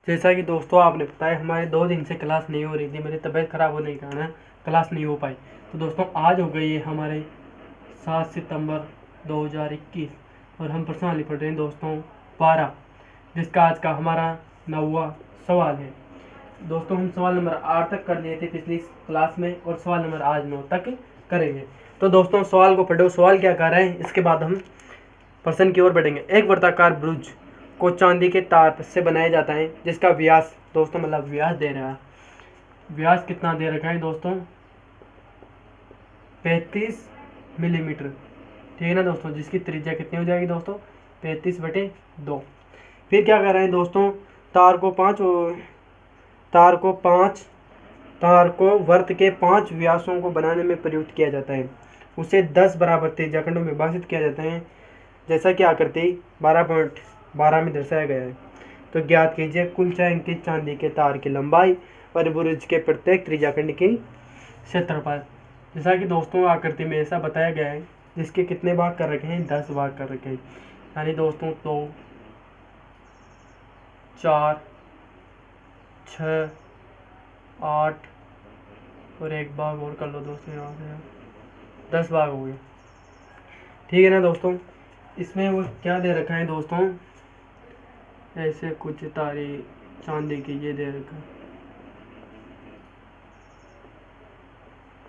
जैसा कि दोस्तों आपने बताया हमारे 2 दिन से क्लास नहीं हो रही थी, मेरी तबीयत ख़राब होने के कारण क्लास नहीं हो पाई। तो दोस्तों आज हो गई है हमारे 7 सितंबर 2021 और हम पर्सनली पढ़ रहे हैं दोस्तों 12, जिसका आज का हमारा 9वां सवाल है। दोस्तों हम सवाल नंबर 8 तक कर लिए थे पिछली क्लास में और सवाल नंबर आज 9 तक करेंगे। तो दोस्तों सवाल को पढ़ो, सवाल क्या कर रहे हैं, इसके बाद हम प्रश्न की ओर बढ़ेंगे। एक वर्ताकार ब्रुज को चांदी के तार से बनाया जाता है जिसका व्यास दोस्तों मतलब व्यास दे रहा है, व्यास कितना दे रखा है दोस्तों 35 मिलीमीटर, ठीक है ना दोस्तों, जिसकी त्रिज्या कितनी हो जाएगी दोस्तों 35/2। फिर क्या कर रहे हैं दोस्तों, तार को वर्त के 5 व्यासों को बनाने में प्रयुक्त किया जाता है। उसे 10 बराबर त्रिज्याखंडों में विभाजित किया जाता है जैसा कि आकृति 12.12 में दर्शाया गया है। तो ज्ञात कीजिए कुल छायांकित चांदी के तार की लंबाई और बुरुज के प्रत्येक त्रिज्याखंड की क्षेत्रफल। जैसा कि दोस्तों आकृति में ऐसा बताया गया है, जिसके कितने भाग कर रखे हैं 10 भाग कर रखे हैं, यानी दोस्तों 2 4 6 8 और एक भाग और कर लो दोस्तों, यहाँ से 10 भाग हो गए, ठीक है ना दोस्तों। इसमें वो क्या दे रखा है दोस्तों, ऐसे कुछ तारे चांदी की ये दे रखा है,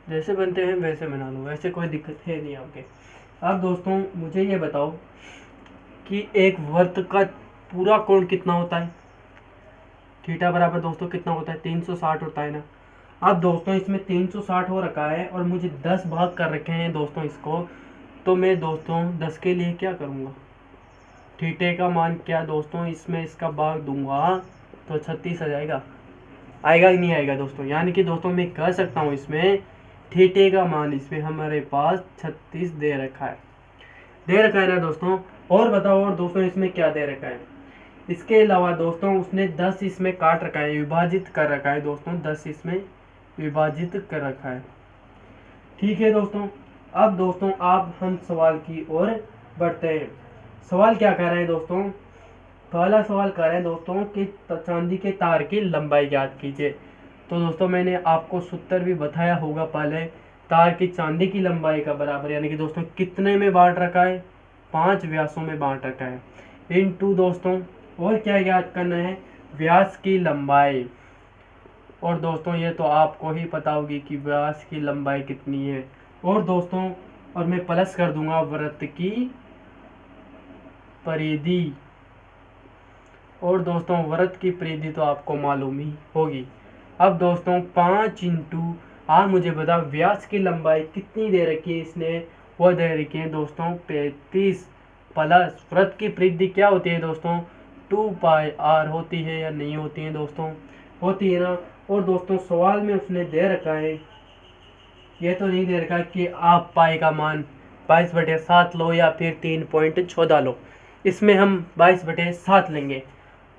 जैसे बनते हैं वैसे बना लो, वैसे कोई दिक्कत है नहीं आपके। अब दोस्तों मुझे ये बताओ कि एक वर्त का पूरा कोण कितना होता है, थीटा बराबर दोस्तों कितना होता है 360 होता है ना। अब दोस्तों इसमें 360 हो रखा है और मुझे 10 भाग कर रखे हैं दोस्तों इसको, तो मैं दोस्तों 10 के लिए क्या करूँगा, थीटे का मान क्या दोस्तों इसमें इसका भाग दूंगा तो 36 आ जाएगा, आएगा कि नहीं आएगा दोस्तों। यानी कि दोस्तों मैं कह सकता हूँ इसमें थीटे का मान इसमें हमारे पास 36 दे रखा है ना दोस्तों। और बताओ और दोस्तों इसमें क्या दे रखा है, इसके अलावा दोस्तों उसने 10 इसमें काट रखा है, विभाजित कर रखा है दोस्तों, 10 इसमें विभाजित कर रखा है, ठीक है दोस्तों। अब दोस्तों आप हम सवाल की ओर बढ़ते हैं। सवाल क्या कह रहे हैं दोस्तों, पहला सवाल कह रहे हैं दोस्तों कि चांदी के तार की लंबाई ज्ञात कीजिए। तो दोस्तों मैंने आपको सूत्र भी बताया होगा पहले, तार की चांदी की लंबाई का बराबर, यानी कि दोस्तों कितने में बांट रखा है 5 व्यासों में बांट रखा है, इनटू दोस्तों और क्या ज्ञात करना है व्यास की लंबाई। और दोस्तों ये तो आपको ही पता होगी कि व्यास की लंबाई कितनी है। और दोस्तों और मैं प्लस कर दूंगा वृत्त की परिधि, और दोस्तों वृत्त की परिधि तो आपको मालूम ही होगी। अब दोस्तों 5 इंटू मुझे बताओ व्यास की लंबाई कितनी दे रखी है इसने, वो दे रखी है दोस्तों 35 प्लस वृत्त की परिधि क्या होती है दोस्तों 2πr होती है या नहीं होती है दोस्तों, होती है ना। और दोस्तों सवाल में उसने दे रखा है, ये तो नहीं दे रखा कि आप पाई का मान 22/7 लो या फिर 3.14 लो, इसमें हम 22/7 लेंगे।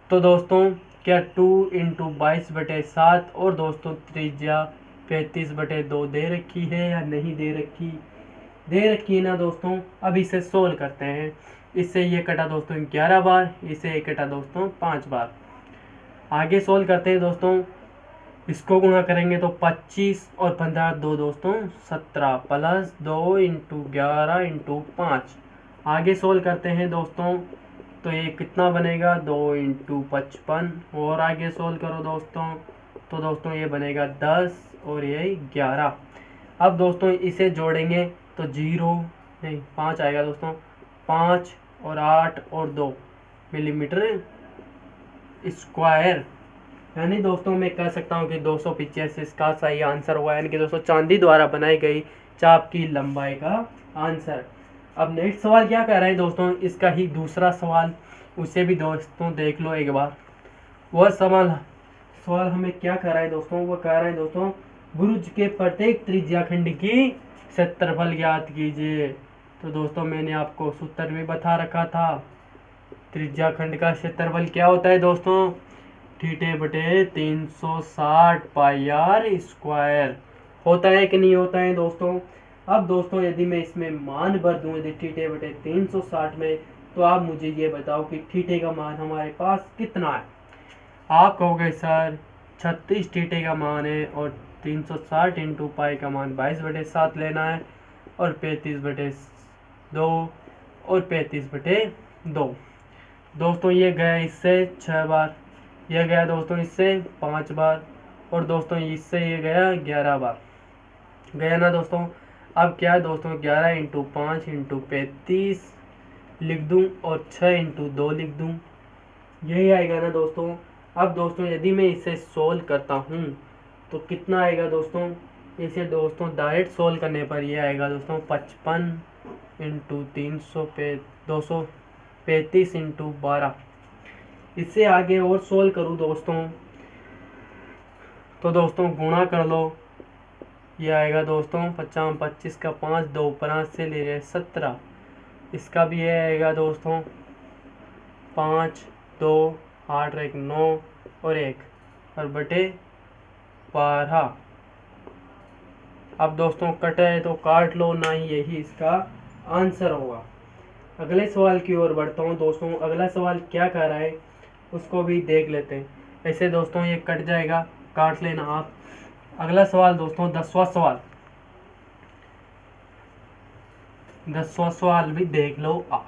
तो दोस्तों क्या 2 × 22/7 और दोस्तों त्रिज्या 35/2 दे रखी है या नहीं दे रखी, दे रखी है ना दोस्तों। अब इसे सोल्व करते हैं, इससे ये कटा दोस्तों 11 बार, इसे ये कटा दोस्तों 5 बार। आगे सोल्व करते हैं दोस्तों, इसको गुणा करेंगे तो 25 और 15 2 दोस्तों 17 प्लस 2 × 11 × 5। आगे सोल्व करते हैं दोस्तों तो ये कितना बनेगा 2 × 55, और आगे सोल्व करो दोस्तों तो दोस्तों ये बनेगा 10 और ये 11। अब दोस्तों इसे जोड़ेंगे तो 0 नहीं 5 आएगा दोस्तों, 5 और 8 और 2 मिलीमीटर स्क्वायर, यानी दोस्तों मैं कह सकता हूँ कि 285 इसका सही आंसर हुआ, यानी कि दोस्तों चांदी द्वारा बनाई गई चाप की लंबाई का आंसर। अब नेक्स्ट सवाल क्या कह रहे हैं दोस्तों, इसका ही दूसरा सवाल, उसे भी दोस्तों देख लो एक बार। वह सवाल हमें क्या कह रहा है दोस्तों, वो कह रहे हैं दोस्तों बुरुज के प्रत्येक त्रिज्याखंड की क्षेत्रफल ज्ञात कीजिए। तो दोस्तों मैंने आपको सूत्र भी बता रखा था, त्रिज्याखंड का क्षेत्रफल क्या होता है दोस्तों θ/360πr² होता है कि नहीं होता है दोस्तों। अब दोस्तों यदि मैं इसमें मान भर दूं यदि θ/360 में, तो आप मुझे ये बताओ कि थीटे का मान हमारे पास कितना है। आप कहोगे सर 36 थीटे का मान है और 360 इंटू पाई का मान 22/7 लेना है और 35/2 और 35/2। दोस्तों ये गया इससे 6 बार, यह गया दोस्तों इससे 5 बार और दोस्तों इससे ये गया 11 बार, गया ना दोस्तों। अब क्या है दोस्तों 11 इंटू 5 इंटू 35 लिख दूँ और 6 इंटू 2 लिख दूँ, यही आएगा ना दोस्तों। अब दोस्तों यदि मैं इसे सोल्व करता हूँ तो कितना आएगा दोस्तों, इसे दोस्तों डायरेक्ट सोल्व करने पर ये आएगा दोस्तों 55 इंटू 235 इंटू 12। इससे आगे और सोल्व करूँ दोस्तों तो दोस्तों गुणा कर लो, ये आएगा दोस्तों 50 25 का 5 2 5 से ले रहे 17, इसका भी ये आएगा दोस्तों 5 2 8 1 9 और 1 और बटे 12। अब दोस्तों कटे है तो काट लो, ना ही यही इसका आंसर होगा। अगले सवाल की ओर बढ़ता हूँ दोस्तों। अगला सवाल क्या कह रहा है उसको भी देख लेते हैं। ऐसे दोस्तों ये कट जाएगा, काट लेना आप। अगला सवाल दोस्तों 10वां सवाल, 10वां सवाल भी देख लो आप।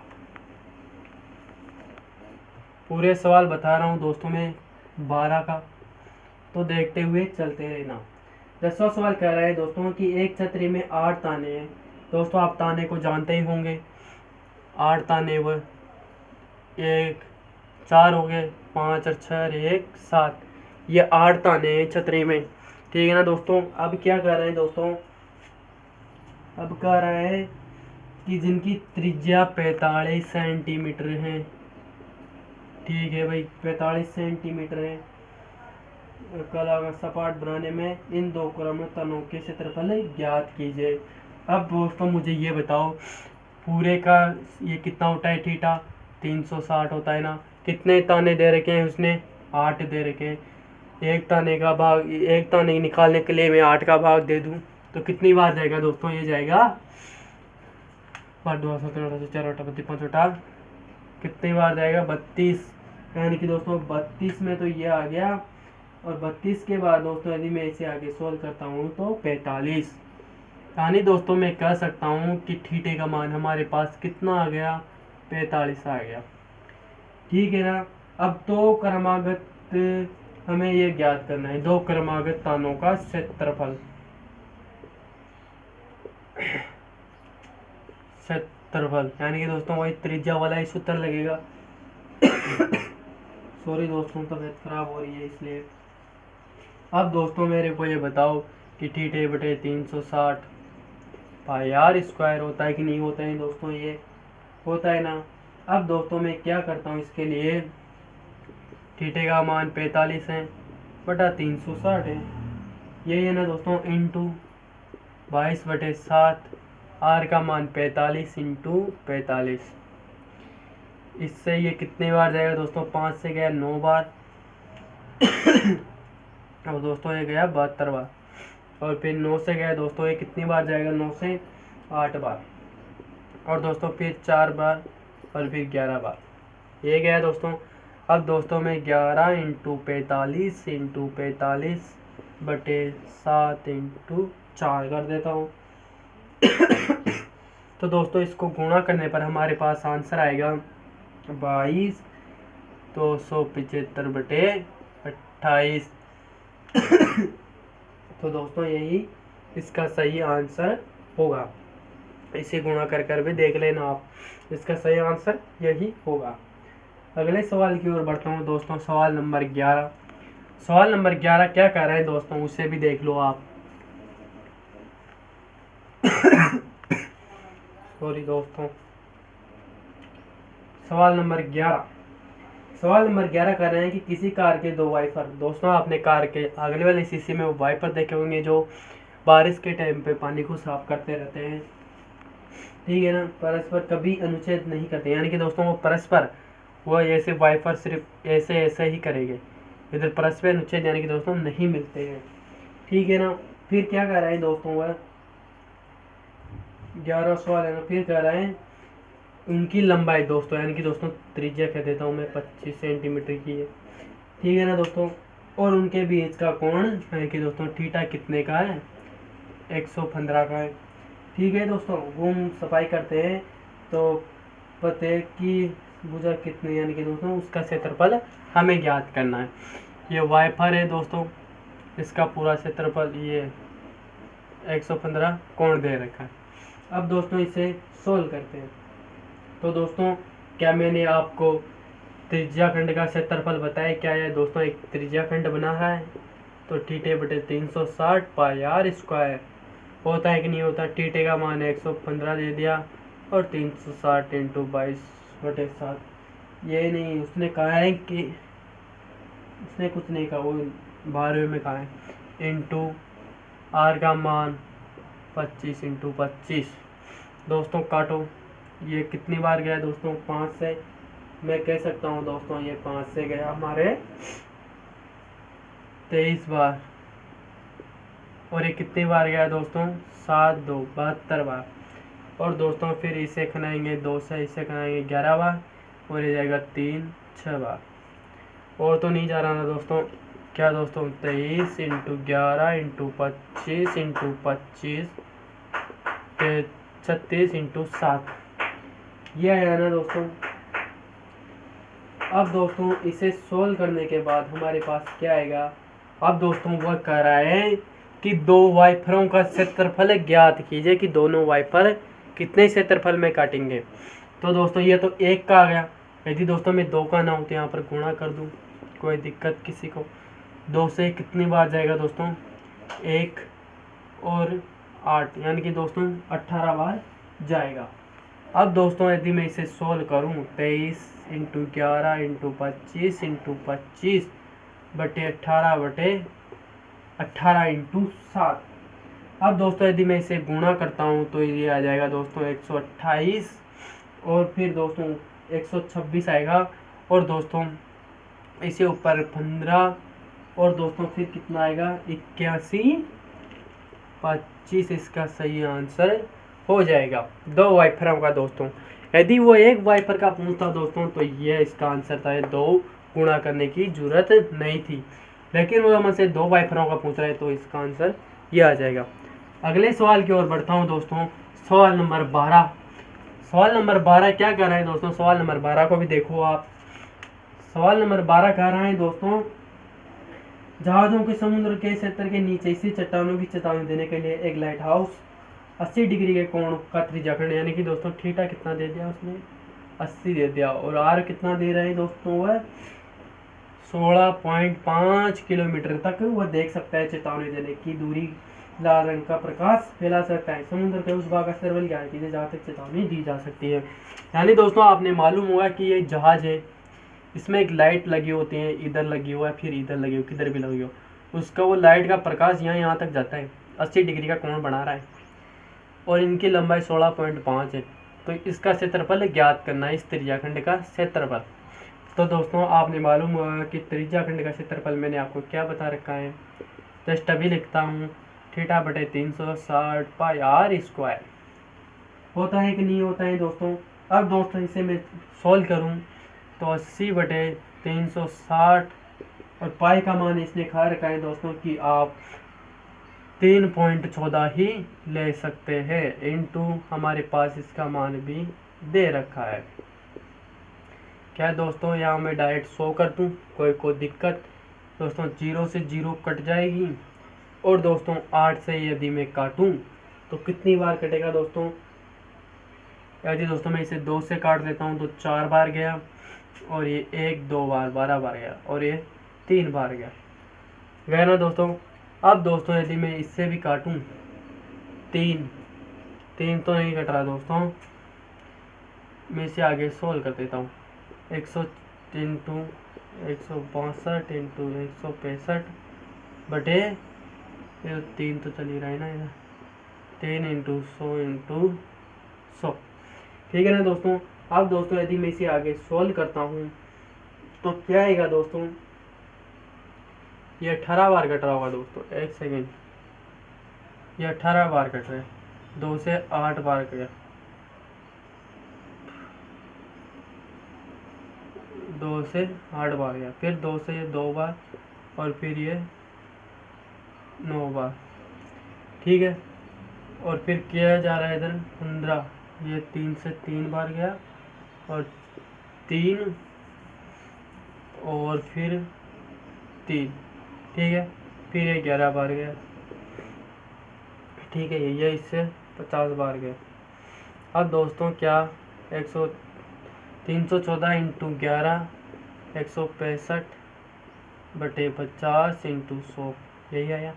पूरे सवाल बता रहा हूँ दोस्तों मैं 12 का, तो देखते हुए चलते रहना। 10वां सवाल कह रहा है दोस्तों कि एक छतरी में 8 ताने हैं। दोस्तों आप ताने को जानते ही होंगे, 8 ताने वो 1 4 हो गए, 5 और 6 1 7, ये 8 ताने हैं छतरी में, ठीक है ना दोस्तों। अब क्या कर रहे हैं दोस्तों, अब कह रहा है कि जिनकी त्रिज्या 45 सेंटीमीटर है, ठीक है भाई 45 सेंटीमीटर है, कला का सपाट बनाने में इन दो क्रम तनों के क्षेत्रफल ज्ञात कीजिए। अब दोस्तों मुझे ये बताओ पूरे का ये कितना होता है थीटा, 360 होता है ना। कितने ताने दे रखे हैं उसने, 8 दे रखे हैं। एक ताने का भाग, एक ताने निकालने के लिए मैं 8 का भाग दे दूं तो कितनी बार जाएगा दोस्तों, ये जाएगा 2 4 5 कितनी बार जाएगा 32, यानी कि दोस्तों 32 में तो ये आ गया और 32 के बाद दोस्तों यदि मैं इसे आगे सोल्व करता हूँ तो 45, यानी दोस्तों मैं कह सकता हूँ कि थीटे का मान हमारे पास कितना आ गया, 45 आ गया, ठीक है ना। अब दो क्रमागत हमें ये ज्ञात करना है, दो क्रमागत तानों का क्षेत्रफल, यानी कि दोस्तों वही त्रिज्या वाला ही सूत्र लगेगा। सॉरी दोस्तों तबीयत खराब हो रही है इसलिए। अब दोस्तों मेरे को ये बताओ कि थीटे बटे 360 पाई आर स्क्वायर होता है कि नहीं होता है दोस्तों, ये होता है ना। अब दोस्तों मैं क्या करता हूँ इसके लिए, थीटे का मान 45 है बटा 360 है, यही है ना दोस्तों, इंटू 22/7, आर का मान 45 इंटू 45। इससे ये कितने बार जाएगा दोस्तों, 5 से गया 9 बार और दोस्तों ये गया 72 बार, और फिर 9 से गया दोस्तों ये कितनी बार जाएगा, 9 से 8 बार, और दोस्तों फिर 4 बार और फिर 11 बार, ये गया दोस्तों। अब दोस्तों मैं 11 इंटू 45 इंटू 45/7 इंटू 4 कर देता हूँ। तो दोस्तों इसको गुणा करने पर हमारे पास आंसर आएगा 22,275/28। तो दोस्तों यही इसका सही आंसर होगा। इसे गुणा कर कर भी देख लेना आप, इसका सही आंसर यही होगा। अगले सवाल की ओर बढ़ता हूँ दोस्तों, सवाल नंबर 11। सवाल नंबर 11 क्या कह रहा है दोस्तों, उसे भी देख लो आप। सॉरी दोस्तों, सवाल नंबर 11 कह रहे हैं कि किसी कार के दो वाइपर, दोस्तों आपने कार के अगले वाले शीशे में वो वाइपर देखे होंगे जो बारिश के टाइम पे पानी को साफ करते रहते हैं, ठीक है ना, परस्पर कभी अनुच्छेद नहीं करते, यानी कि दोस्तों वो परस्पर वो ऐसे वाइपर सिर्फ ऐसे ही करेंगे, इधर परस्पर अनुच्छेद यानी कि दोस्तों नहीं मिलते हैं, ठीक है ना। फिर क्या कह रहे हैं दोस्तों, वह 11 सवाल है ना, फिर कह रहे हैं उनकी लंबाई दोस्तों, यानी कि दोस्तों त्रिज्या कह देता हूँ मैं 25 सेंटीमीटर की है, ठीक है ना दोस्तों। और उनके बीच का कोण है कि दोस्तों थीटा कितने का है, 115 का है। ठीक है दोस्तों, घूम सफाई करते हैं तो पते की भुजा कितनी, यानी कि दोस्तों उसका क्षेत्रफल हमें ज्ञात करना है। ये वाइपर है दोस्तों, इसका पूरा क्षेत्रफल ये 115 कोण दे रखा है। अब दोस्तों इसे सोल्व करते हैं। तो दोस्तों क्या मैंने आपको त्रिज्या खंड का क्षेत्रफल बताया, क्या है दोस्तों एक त्रिज्या खंड बना रहा है तो थीटे बटे 360 पाई आर स्क्वायर होता है कि नहीं होता। थीटे का मान 115 दे दिया और 360 इंटू 22/7। ये नहीं, उसने कहा है कि उसने कुछ नहीं कहा, वो 12वें में कहा है इंटू आर का मान 25 इंटू 25। दोस्तों काटो, ये कितनी बार गया दोस्तों, 5 से। मैं कह सकता हूँ दोस्तों ये 5 से गया हमारे 23 बार। और ये कितनी बार गया दोस्तों, 7 2 72 बार। और दोस्तों फिर इसे खनाएंगे 2 से, इसे खनाएंगे 11 बार और ये जाएगा 3 6 बार। और तो नहीं जा रहा ना दोस्तों, क्या दोस्तों 23 इंटू 11 इंटू 25 इंटू 25 36 इंटू 7, ये आया ना दोस्तों। अब दोस्तों इसे सोल्व करने के बाद हमारे पास क्या आएगा। अब दोस्तों वह कह रहा है कि दो वाइफरों का क्षेत्रफल ज्ञात कीजिए कि दोनों वाइफर कितने क्षेत्रफल में काटेंगे। तो दोस्तों ये तो 1 का आ गया, यदि दोस्तों मैं 2 का ना हो तो यहाँ पर गुणा कर दूँ, कोई दिक्कत किसी को। 2 से कितनी बार जाएगा दोस्तों, 1 और 8, यानी कि दोस्तों 18 बार जाएगा। अब दोस्तों यदि मैं इसे सोल्व करूँ 23 इंटू 11 इंटू 25 इंटू 25 बटे 18 इंटू 7। अब दोस्तों यदि मैं इसे गुणा करता हूँ तो ये आ जाएगा दोस्तों 128 और फिर दोस्तों 126 आएगा और दोस्तों इसे ऊपर 15 और दोस्तों फिर कितना आएगा 81 25, इसका सही आंसर हो जाएगा 2 वाइफरों का दोस्तों। यदि वो 1 वाइपर का पूछता दोस्तों तो ये इसका आंसर था, 2 गुणा करने की जरूरत नहीं थी। लेकिन वो हमसे 2 वाइफरों का पूछ रहा है तो इसका आंसर ये आ जाएगा। अगले सवाल की ओर बढ़ता हूँ दोस्तों, सवाल नंबर 12। सवाल नंबर 12 क्या कर रहा है दोस्तों, सवाल नंबर 12 को भी देखो आप। सवाल नंबर 12 कह रहा है दोस्तों, जहाजों के समुद्र के क्षेत्र के नीचे इसी चट्टानों की चेतावनी देने के लिए एक लाइट हाउस 80 डिग्री के कोण का त्रिज्याखंड, यानी कि दोस्तों थीटा कितना दे दिया उसने, 80 दे दिया। और आर कितना दे रहे हैं दोस्तों, वह 16.5 किलोमीटर तक वह देख सकता है चेतावनी देने की दूरी। लाल रंग का प्रकाश फैला सकता है समुद्र के उस भाग का सर्वल ज्ञान कीजिए जहाँ तक चेतावनी दी जा सकती है। यानी दोस्तों आपने मालूम होगा कि ये जहाज है, इसमें एक लाइट लगी होती है, इधर लगी हुआ है फिर इधर लगी हो, किधर भी लगी हो, उसका वो लाइट का प्रकाश यहाँ तक जाता है, 80 डिग्री का कोण बना रहा है और इनकी लंबाई 16.5 है। तो इसका क्षेत्रफल ज्ञात करना है, इस त्रिज्याखंड का क्षेत्रफल। तो दोस्तों आपने मालूम होगा कि त्रिज्याखंड का क्षेत्रफल मैंने आपको क्या बता रखा है, जस्ट अभी लिखता हूँ, थीटा बटे 360 पाई आर स्क्वायर होता है कि नहीं होता है दोस्तों। अब दोस्तों इसे मैं सोल्व करूँ तो 80 बटे 360 और पाई का मान इसने खा रखा है दोस्तों कि आप 3.14 ही ले सकते हैं, इनटू हमारे पास इसका मान भी दे रखा है। क्या दोस्तों यहाँ मैं डायरेक्ट 100 कर दूँ, कोई दिक्कत दोस्तों, 0 से 0 कट जाएगी। और दोस्तों 8 से यदि मैं काटूँ तो कितनी बार कटेगा दोस्तों, यदि दोस्तों मैं इसे 2 से काट देता हूँ तो 4 बार गया और ये 1 2 बार 12 बार गया और ये 3 बार गया ना दोस्तों। अब दोस्तों यदि मैं इससे भी काटूं 3 तो नहीं कट रहा दोस्तों, मैं इसे आगे सोल्व कर देता हूँ। 100 इंटू 162 इंटू 165 बटे 3 तो चल ही रहा है ना इधर, 3 इंटू 100 इंटू 100, ठीक है ना दोस्तों। अब दोस्तों यदि मैं इसे आगे सोल्व करता हूँ तो क्या आएगा दोस्तों, ये 18 बार कट रहा होगा दोस्तों, एक सेकेंड, ये 18 बार कट रहा है, 2 से 8 बार गया, 2 2 से 8 बार गया, फिर 2 से ये 2 बार और फिर ये 9 बार, ठीक है। और फिर किया जा रहा है इधर 15, ये 3 से 3 बार गया और 3 और फिर 3, ठीक है। फिर ये 11 बार गया, ठीक है। ये इससे 50 बार गया। अब दोस्तों क्या 314 इंटू 11 165 बटे 50 इंटू 100, यही आया।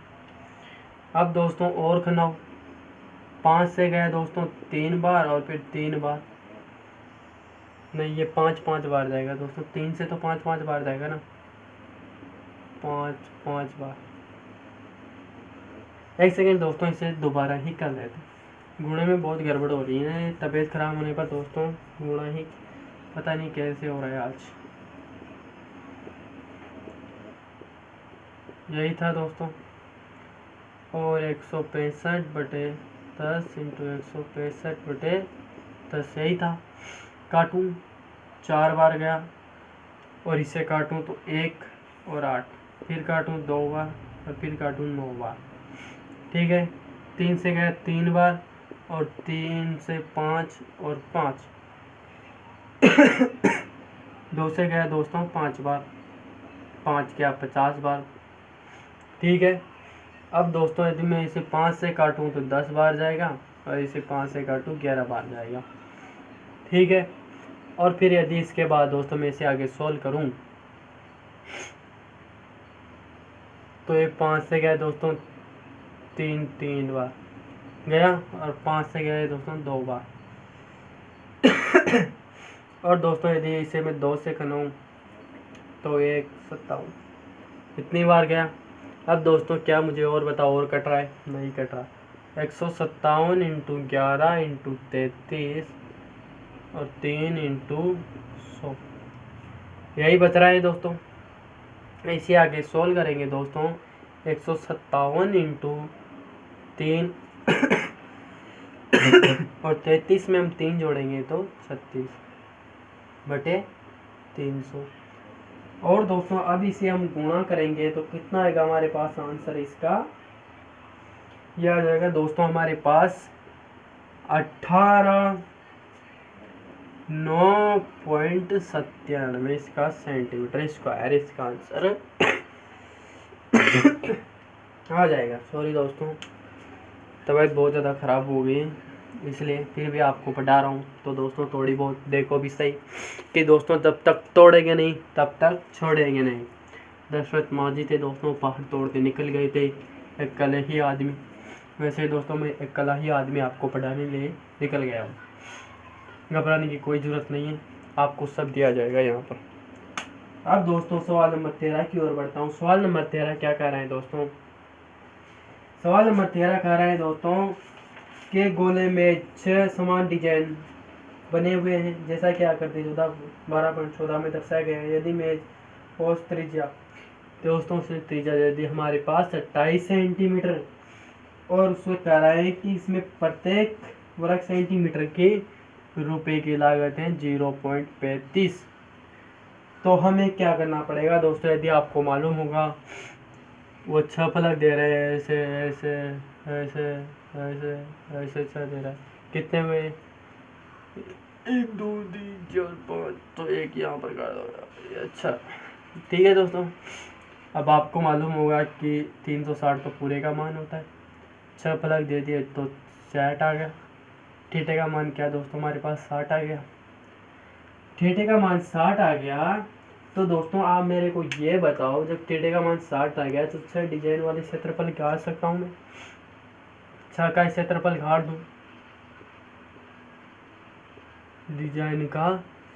अब दोस्तों और खनाओ, 5 से गया दोस्तों 3 बार और फिर 3 बार, नहीं ये 5 बार जाएगा दोस्तों, 3 से तो 5 बार जाएगा ना, 5 बार। एक सेकेंड दोस्तों, इसे दोबारा ही कर लेते हैं। गुणे में बहुत गड़बड़ हो रही है, तबीयत खराब होने पर दोस्तों गुणा ही पता नहीं कैसे हो रहा है आज। यही था दोस्तों, और 165 बटे 10 इंटू 165 बटे 10 यही था। काटूँ 4 बार गया और इसे काटूँ तो 1 और 8, फिर काटूँ 2 बार और फिर काटूँ 9 बार, ठीक है। 3 से गया 3 बार और 3 से 5 और 5 2 से गया दोस्तों 5 बार, 5 क्या 50 बार, ठीक है। अब दोस्तों यदि मैं इसे 5 से काटूँ तो 10 बार जाएगा और इसे 5 से काटूँ 11 बार जाएगा, ठीक है। और फिर यदि इसके बाद दोस्तों मैं इसे आगे सोल्व करूँ तो ये 5 से गया दोस्तों 3 बार गया और 5 से गया दोस्तों 2 बार और दोस्तों यदि इसे मैं 2 से खनाऊँ तो 157 इतनी बार गया। अब दोस्तों क्या मुझे और बताओ, और कट रहा है? नहीं कट रहा। 157 इंटू 11 इंटू 33 और 3 इंटू 100, यही बच रहा है दोस्तों। इसे आगे सोल्व करेंगे दोस्तों। 157 इंटू 3 और 33 में हम 3 जोड़ेंगे तो 36 बटे 300। और दोस्तों अब इसे हम गुणा करेंगे तो कितना आएगा हमारे पास आंसर इसका? यह आ जाएगा दोस्तों हमारे पास 18,9.97 इसका सेंटीमीटर स्क्वायर इसका आंसर आ जाएगा। सॉरी दोस्तों, तबीयत बहुत ज़्यादा ख़राब हो गई इसलिए फिर भी आपको पढ़ा रहा हूँ। तो दोस्तों थोड़ी बहुत देखो भी सही कि दोस्तों जब तक तोड़ेंगे नहीं तब तक छोड़ेंगे नहीं। दशरथ मांझी थे दोस्तों, पहाड़ तोड़ के निकल गए थे, एक कलही आदमी। वैसे दोस्तों मैं एक कलही आदमी आपको पढ़ाने लिए निकल गया हूँ। घबराने की कोई ज़रूरत नहीं है, आपको सब दिया जाएगा यहाँ पर। अब दोस्तों सवाल नंबर 13 की ओर बढ़ता हूँ। सवाल नंबर 13 क्या कह रहे हैं दोस्तों? सवाल नंबर 13 कह रहे हैं दोस्तों के गोले में 6 समान डिजाइन बने हुए हैं, जैसा कि आकृति 12.14 में दर्शाया गया है। यदि मेज औसत त्रिज्या दोस्तों से त्रिज्या यदि हमारे पास 27 सेंटीमीटर और उसमें कह रहा है कि इसमें प्रत्येक वर्ग सेंटीमीटर के रुपए की लागत है 0.35। तो हमें क्या करना पड़ेगा दोस्तों? यदि आपको मालूम होगा वो 6 फलक दे रहे हैं, ऐसे ऐसे ऐसे ऐसे ऐसे 6 दे रहा है। कितने हुए? 1 2 3 4 5, तो एक यहाँ पर कर दो। अच्छा ठीक है दोस्तों, अब आपको मालूम होगा कि 360 तो पूरे का मान होता है। 6 फलक दे दिए तो 60 आ गया। थीटा का मान क्या दोस्तों हमारे पास 60 आ गया। थीटा का मान 60 आ गया तो दोस्तों आप मेरे को ये बताओ, जब थीटा का मान 60 आ गया तो 6 डिजाइन वाले क्षेत्रफल गाड़ सकता हूँ मैं? 6 का क्षेत्रफल गाड़ दूँ, डिजाइन का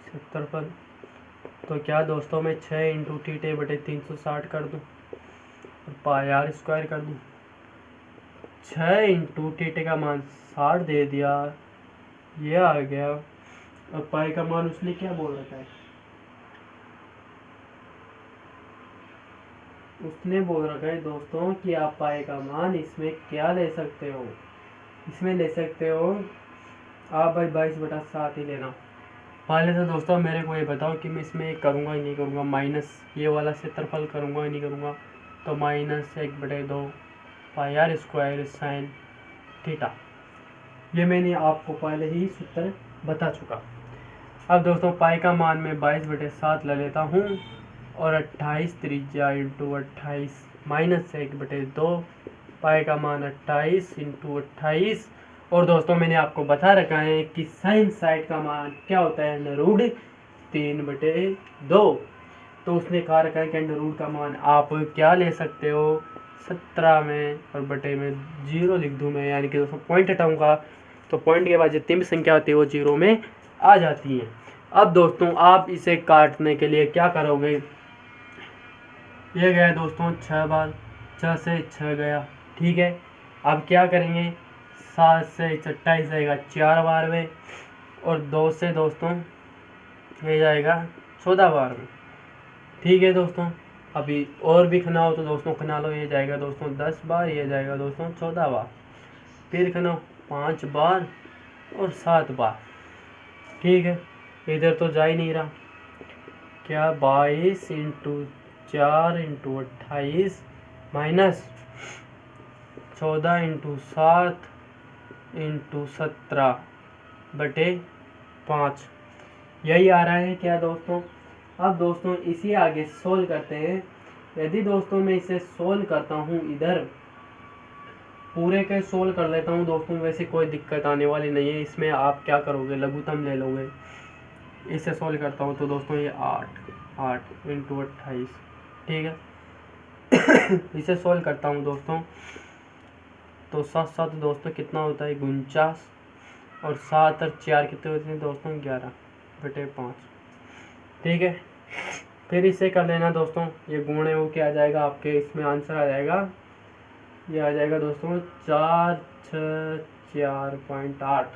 क्षेत्रफल, तो क्या दोस्तों मैं 6 इंटू थीटा बटे 360 कर दूँ और पाई आर स्क्वायर कर दूँ। 6 इंटू थीटा का मान 60 दे दिया, ये आ गया। और पाई का मान उसने क्या बोल रखा है? उसने बोल रखा है दोस्तों कि आप पाई का मान इसमें क्या ले सकते हो? इसमें ले सकते हो आप भाई 22/7 ही लेना। पहले तो दोस्तों मेरे को ये बताओ कि मैं इसमें करूँगा ही नहीं करूँगा, माइनस ये वाला क्षेत्रफल करूँगा ही नहीं करूँगा। तो -1/2 पाई आर स्क्वायर साइन थीटा, ये मैंने आपको पहले ही सूत्र बता चुका। अब दोस्तों पाई का मान मैं 22/7 ले लेता हूँ और 28 त्रिज्या इंटू 28 -1/2 पाई का मान 28 इंटू 28। और दोस्तों मैंने आपको बता रखा है कि साइन साइड का मान क्या होता है, √3/2। तो उसने कहा रखा है कि √ का मान आप क्या ले सकते हो, 17 में और बटे में 0 लिख दूँ मैं, यानी कि दोस्तों पॉइंट हटाऊँगा तो पॉइंट के बाद जितनी भी संख्या होती है वो 0 में आ जाती है। अब दोस्तों आप इसे काटने के लिए क्या करोगे, ये गया दोस्तों 6 बार, 6 से 6 गया, ठीक है। अब क्या करेंगे, 7 से 27 जाएगा 4 बार में, और 2 से दोस्तों ये जाएगा 14 बार में, ठीक है दोस्तों। अभी और भी खना हो तो दोस्तों खना लो, ये जाएगा दोस्तों 10 बार, ये जाएगा दोस्तों 14 बार, फिर खनो 5 बार और 7 बार, ठीक है। इधर तो जा ही नहीं रहा, क्या 22 into 4 into 28 minus 14 into 7 into 17 बटे 5, यही आ रहा है क्या दोस्तों। अब दोस्तों इसी आगे सोल्व करते हैं। यदि दोस्तों मैं इसे सोल्व करता हूँ, इधर पूरे के सोल्व कर लेता हूँ दोस्तों, वैसे कोई दिक्कत आने वाली नहीं है। इसमें आप क्या करोगे, लघुत्तम ले लोगे। इसे सोल्व करता हूँ तो दोस्तों ये 8 इंटू 28, ठीक है। इसे सोल्व करता हूँ दोस्तों तो 7 दोस्तों कितना होता है, 49, और 7 और 4 कितने होते हैं दोस्तों, 11/5, ठीक है। फिर इसे कर लेना दोस्तों, ये गुणे हो के आ जाएगा आपके, इसमें आंसर आ जाएगा, ये आ जाएगा दोस्तों 464.8,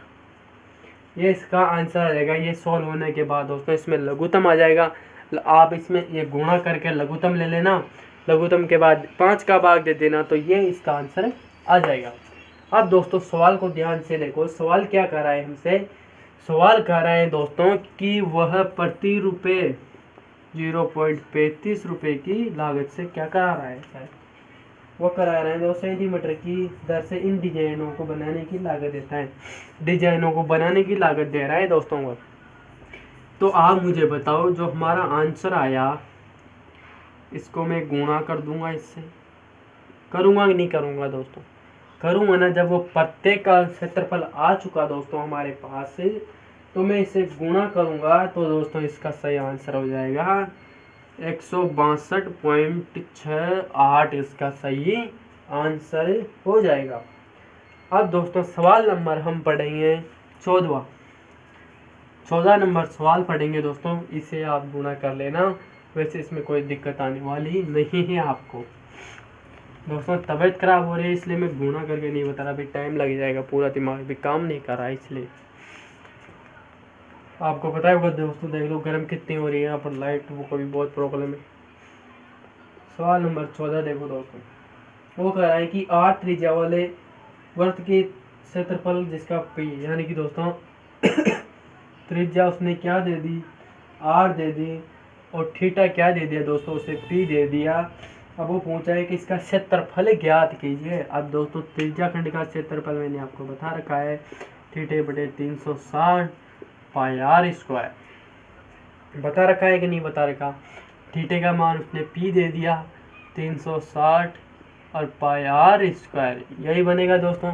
ये इसका आंसर आ जाएगा। ये सॉल्व होने के बाद दोस्तों इसमें लघुत्तम आ जाएगा, आप इसमें ये गुणा करके लघुत्तम ले लेना, लघुत्तम के बाद 5 का भाग दे देना, तो ये इसका आंसर आ जाएगा। अब दोस्तों सवाल को ध्यान से देखो, सवाल क्या कर रहा है हमसे, सवाल कर रहा है दोस्तों कि वह प्रति रुपये 0.35 रुपये की लागत से क्या करा रहा है, वो करा रहे हैं 2 सेंटीमीटर की दर से इन डिजाइनों को बनाने की लागत देता है, डिजाइनों को बनाने की लागत दे रहा है दोस्तों को। तो आप मुझे बताओ, जो हमारा आंसर आया इसको मैं गुणा कर दूंगा, इससे करूंगा कि नहीं करूंगा दोस्तों, करूंगा ना। जब वो प्रत्येक का क्षेत्रफल आ चुका दोस्तों हमारे पास, तो मैं इसे गुणा करूंगा, तो दोस्तों इसका सही आंसर हो जाएगा 162.68, इसका सही आंसर हो जाएगा। अब दोस्तों सवाल नंबर हम पढ़ेंगे 14 नंबर सवाल पढ़ेंगे दोस्तों, इसे आप गुणा कर लेना, वैसे इसमें कोई दिक्कत आने वाली नहीं है आपको। दोस्तों तबीयत खराब हो रही है इसलिए मैं गुणा करके नहीं बता रहा, अभी टाइम लग जाएगा, पूरा दिमाग भी काम नहीं कर रहा है, इसलिए आपको पता होगा दोस्तों। देख लो गर्म कितनी हो रही है यहाँ पर, लाइट वो को भी बहुत प्रॉब्लम है। सवाल नंबर 14 देखो दोस्तों, वो कह रहा है कि 8 त्रिज्या वाले वृत्त के क्षेत्रफल जिसका पी, यानी कि दोस्तों त्रिज्या उसने क्या दे दी, 8 दे दी, और थीटा क्या दे दिया दोस्तों, उसे पी दे दिया। अब वो पूछा है कि इसका क्षेत्रफल ज्ञात कीजिए। अब दोस्तों त्रिज्या खंड का क्षेत्रफल मैंने आपको बता रखा है, θ/360 पाई आर स्क्वायर, बता रखा है कि नहीं बता रखा। थीटे का मान उसने पी दे दिया 360 और पाई आर स्क्वायर, यही बनेगा दोस्तों।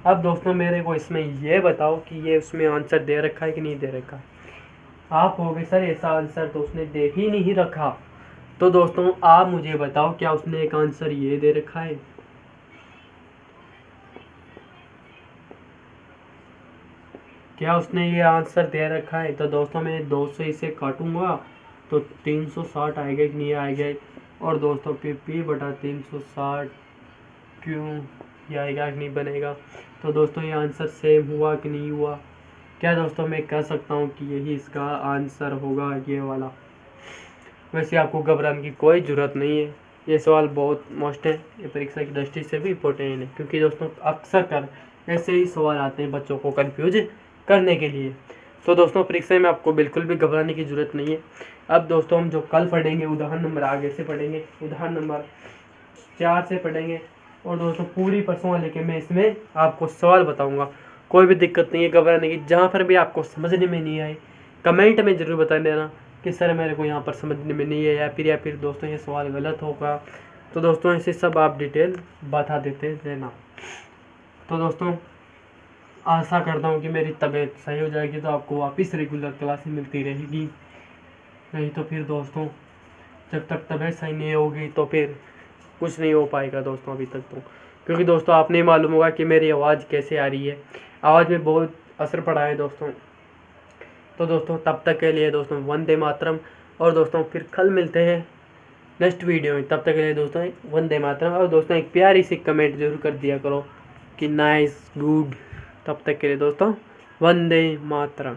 अब दोस्तों मेरे को इसमें ये बताओ कि ये उसमें आंसर दे रखा है कि नहीं दे रखा। आप होगे सर ऐसा आंसर तो उसने दे ही नहीं रखा, तो दोस्तों आप मुझे बताओ क्या उसने एक आंसर ये दे रखा है। क्या उसने ये आंसर दे रखा है। तो दोस्तों मैं 2 से इसे काटूंगा तो 360 आएगा कि नहीं आएगा, और दोस्तों फिर P/360 क्यों ये आएगा कि नहीं बनेगा। तो दोस्तों ये आंसर सेम हुआ कि नहीं हुआ। क्या दोस्तों मैं कह सकता हूँ कि यही इसका आंसर होगा, ये वाला। वैसे आपको घबराने की कोई ज़रूरत नहीं है, ये सवाल बहुत मोस्ट है, ये परीक्षा की दृष्टि से भी इम्पोर्टेंट है, क्योंकि दोस्तों अक्सर कर ऐसे ही सवाल आते हैं बच्चों को कंफ्यूज करने के लिए। तो दोस्तों परीक्षा में आपको बिल्कुल भी घबराने की ज़रूरत नहीं है। अब दोस्तों हम जो कल पढ़ेंगे उदाहरण नंबर आगे से पढ़ेंगे, उदाहरण नंबर 4 से पढ़ेंगे। और दोस्तों पूरी परसों वाले के मैं इसमें आपको सवाल बताऊंगा, कोई भी दिक्कत नहीं है घबराने की। जहाँ पर भी आपको समझने में नहीं आए कमेंट में ज़रूर बता देना कि सर मेरे को यहाँ पर समझने में नहीं है, या फिर दोस्तों ये सवाल गलत होगा। तो दोस्तों ऐसे सब आप डिटेल बता देते रहना। तो दोस्तों आशा करता हूँ कि मेरी तबीयत सही हो जाएगी तो आपको वापस रेगुलर क्लासेस मिलती रहेगी। नहीं तो फिर दोस्तों जब तक तबीयत सही नहीं होगी तो फिर कुछ नहीं हो पाएगा दोस्तों अभी तक तो। क्योंकि दोस्तों आपने नहीं मालूम होगा कि मेरी आवाज़ कैसे आ रही है, आवाज़ में बहुत असर पड़ा है दोस्तों। तो दोस्तों तब तक के लिए दोस्तों वंदे मातरम। और दोस्तों फिर कल मिलते हैं नेक्स्ट वीडियो में। तब तक के लिए दोस्तों वंदे मातरम। और दोस्तों एक प्यारी सी कमेंट जरूर कर दिया करो कि नाइस गुड। तब तक के लिए दोस्तों वंदे मातरम।